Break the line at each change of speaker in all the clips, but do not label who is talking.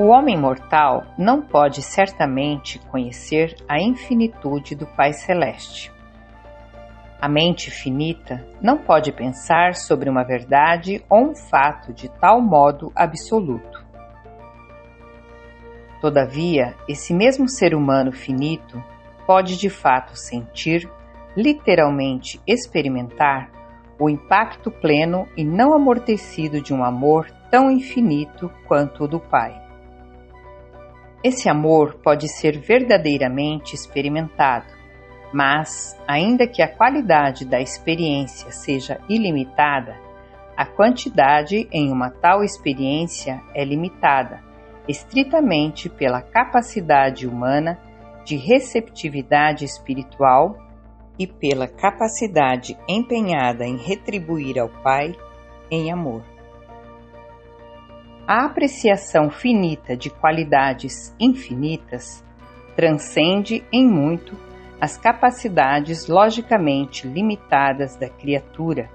O homem mortal não pode certamente conhecer a infinitude do Pai Celeste. A mente finita não pode pensar sobre uma verdade ou um fato de tal modo absoluto. Todavia, esse mesmo ser humano finito pode de fato sentir, literalmente experimentar, o impacto pleno e não amortecido de um amor tão infinito quanto o do Pai. Esse amor pode ser verdadeiramente experimentado, mas, ainda que a qualidade da experiência seja ilimitada, a quantidade em uma tal experiência é limitada, estritamente pela capacidade humana de receptividade espiritual e pela capacidade empenhada em retribuir ao Pai em amor. A apreciação finita de qualidades infinitas transcende em muito as capacidades logicamente limitadas da criatura,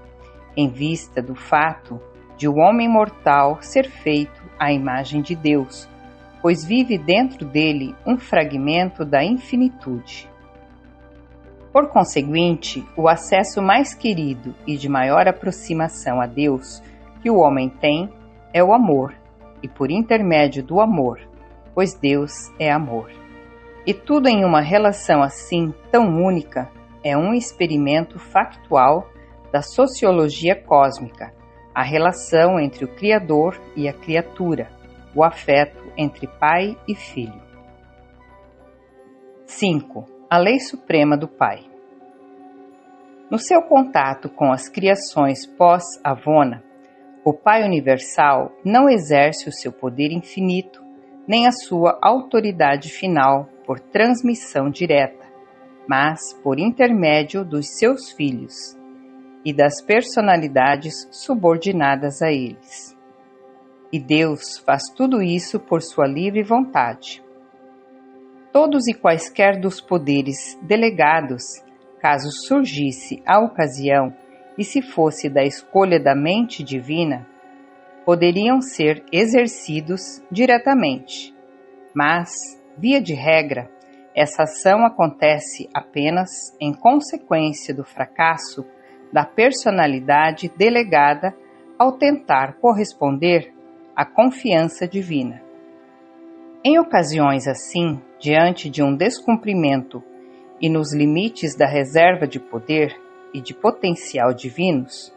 em vista do fato de o homem mortal ser feito à imagem de Deus, pois vive dentro dele um fragmento da infinitude. Por conseguinte, o acesso mais querido e de maior aproximação a Deus que o homem tem é o amor, e por intermédio do amor, pois Deus é amor. E tudo em uma relação assim tão única é um experimento factual da sociologia cósmica, a relação entre o Criador e a criatura, o afeto entre pai e filho. 5. A lei suprema do Pai. No seu contato com as criações pós-Avona, o Pai Universal não exerce o seu poder infinito, nem a sua autoridade final por transmissão direta, mas por intermédio dos seus filhos e das personalidades subordinadas a eles. E Deus faz tudo isso por sua livre vontade. Todos e quaisquer dos poderes delegados, caso surgisse a ocasião e se fosse da escolha da mente divina, poderiam ser exercidos diretamente, mas, via de regra, essa ação acontece apenas em consequência do fracasso da personalidade delegada ao tentar corresponder à confiança divina. Em ocasiões assim, diante de um descumprimento e nos limites da reserva de poder e de potencial divinos,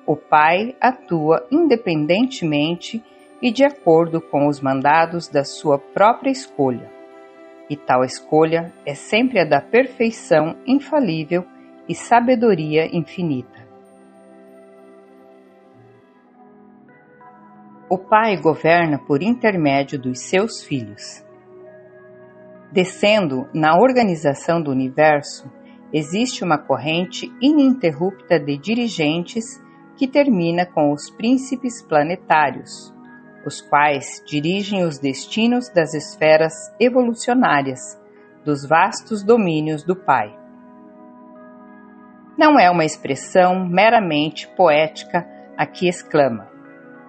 o Pai atua independentemente e de acordo com os mandados da sua própria escolha. E tal escolha é sempre a da perfeição infalível e sabedoria infinita. O Pai governa por intermédio dos seus filhos. Descendo na organização do universo, existe uma corrente ininterrupta de dirigentes que termina com os príncipes planetários, os quais dirigem os destinos das esferas evolucionárias dos vastos domínios do Pai. Não é uma expressão meramente poética a que exclama: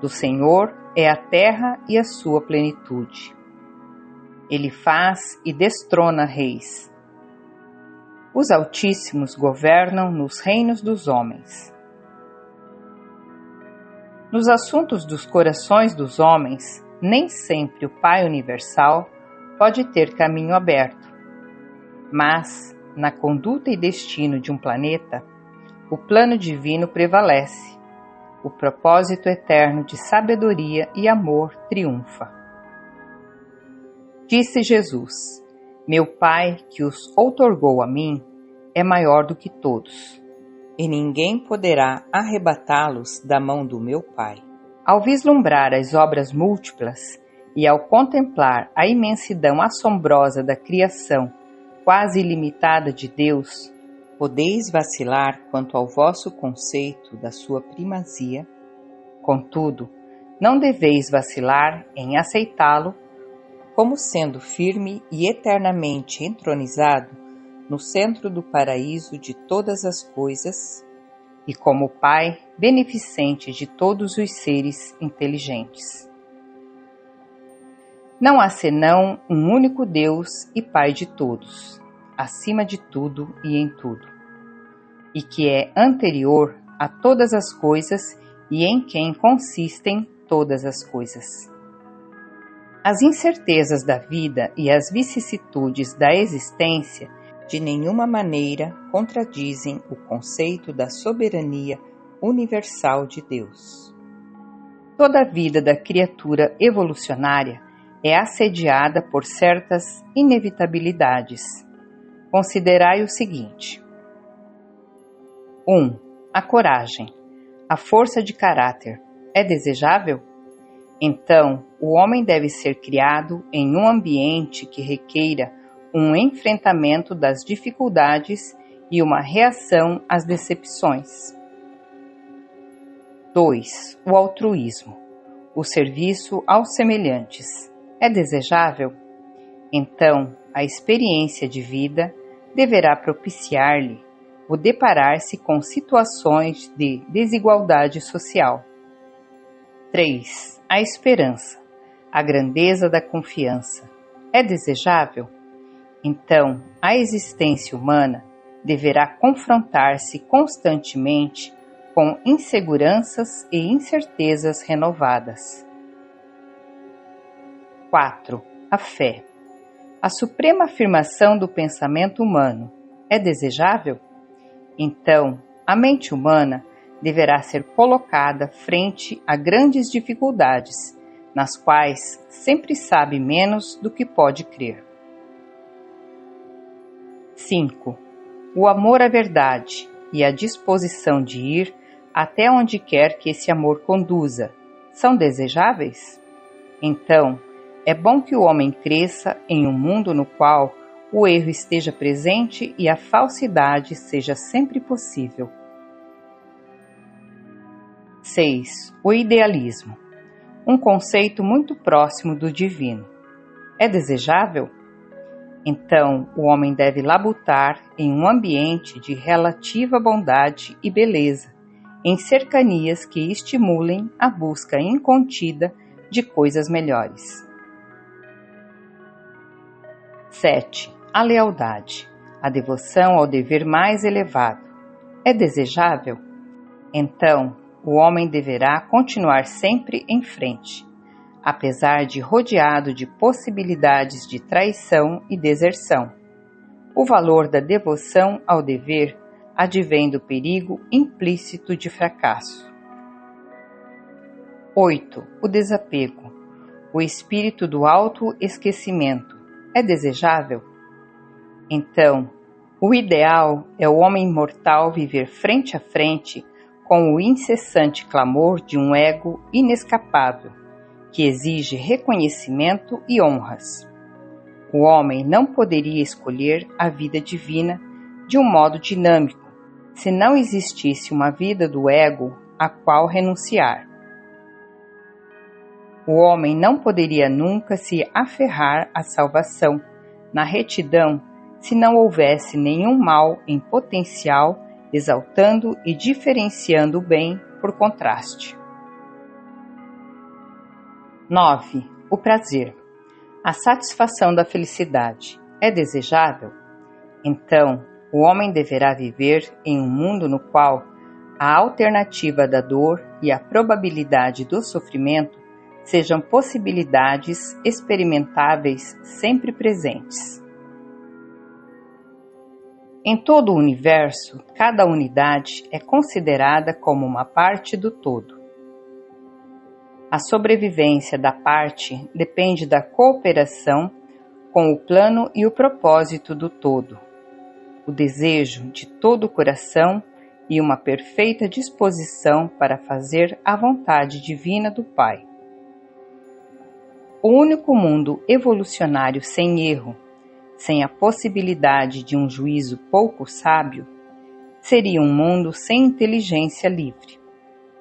do Senhor é a terra e a sua plenitude. Ele faz e destrona reis. Os Altíssimos governam nos reinos dos homens. Nos assuntos dos corações dos homens, nem sempre o Pai Universal pode ter caminho aberto. Mas, na conduta e destino de um planeta, o plano divino prevalece. O propósito eterno de sabedoria e amor triunfa. Disse Jesus: meu Pai, que os outorgou a mim, é maior do que todos, e ninguém poderá arrebatá-los da mão do meu Pai. Ao vislumbrar as obras múltiplas e ao contemplar a imensidão assombrosa da criação quase ilimitada de Deus, podeis vacilar quanto ao vosso conceito da sua primazia. Contudo, não deveis vacilar em aceitá-lo como sendo firme e eternamente entronizado no centro do paraíso de todas as coisas e como Pai beneficente de todos os seres inteligentes. Não há senão um único Deus e Pai de todos, acima de tudo e em tudo, e que é anterior a todas as coisas e em quem consistem todas as coisas. As incertezas da vida e as vicissitudes da existência de nenhuma maneira contradizem o conceito da soberania universal de Deus. Toda a vida da criatura evolucionária é assediada por certas inevitabilidades. Considerai o seguinte: 1. A coragem, a força de caráter, é desejável? Então, o homem deve ser criado em um ambiente que requeira um enfrentamento das dificuldades e uma reação às decepções. 2. O altruísmo, o serviço aos semelhantes, é desejável? Então, a experiência de vida deverá propiciar-lhe o deparar-se com situações de desigualdade social. 3. A esperança, a grandeza da confiança, é desejável? Então, a existência humana deverá confrontar-se constantemente com inseguranças e incertezas renovadas. 4. A fé, a suprema afirmação do pensamento humano, é desejável? Então, a mente humana deverá ser colocada frente a grandes dificuldades, nas quais sempre sabe menos do que pode crer. 5. O amor à verdade e a disposição de ir até onde quer que esse amor conduza, são desejáveis? Então, é bom que o homem cresça em um mundo no qual o erro esteja presente e a falsidade seja sempre possível. 6. O idealismo, um conceito muito próximo do divino, é desejável? Então, o homem deve labutar em um ambiente de relativa bondade e beleza, em cercanias que estimulem a busca incontida de coisas melhores. 7. A lealdade, a devoção ao dever mais elevado, é desejável? Então, o homem deverá continuar sempre em frente, apesar de rodeado de possibilidades de traição e deserção. O valor da devoção ao dever advém do perigo implícito de fracasso. 8. O desapego, o espírito do autoesquecimento, é desejável? Então, o ideal é o homem mortal viver frente a frente com o incessante clamor de um ego inescapável, que exige reconhecimento e honras. O homem não poderia escolher a vida divina de um modo dinâmico, se não existisse uma vida do ego a qual renunciar. O homem não poderia nunca se aferrar à salvação, na retidão, se não houvesse nenhum mal em potencial, exaltando e diferenciando o bem por contraste. 9. O prazer, a satisfação da felicidade, é desejável? Então, o homem deverá viver em um mundo no qual a alternativa da dor e a probabilidade do sofrimento sejam possibilidades experimentáveis sempre presentes. Em todo o universo, cada unidade é considerada como uma parte do todo. A sobrevivência da parte depende da cooperação com o plano e o propósito do todo, o desejo de todo o coração e uma perfeita disposição para fazer a vontade divina do Pai. O único mundo evolucionário sem erro, sem a possibilidade de um juízo pouco sábio, seria um mundo sem inteligência livre.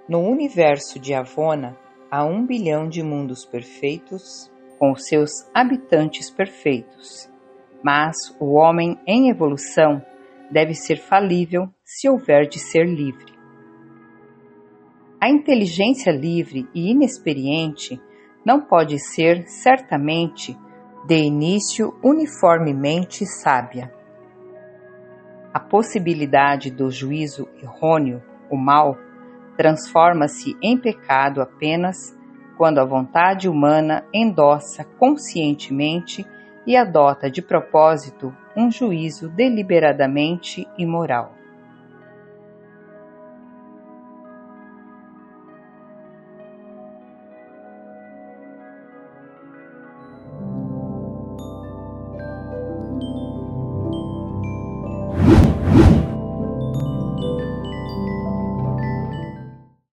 No universo de Avona, há 1 bilhão de mundos perfeitos, com os seus habitantes perfeitos. Mas o homem em evolução deve ser falível se houver de ser livre. A inteligência livre e inexperiente não pode ser, certamente, de início uniformemente sábia. A possibilidade do juízo errôneo, o mal, transforma-se em pecado apenas quando a vontade humana endossa conscientemente e adota de propósito um juízo deliberadamente imoral.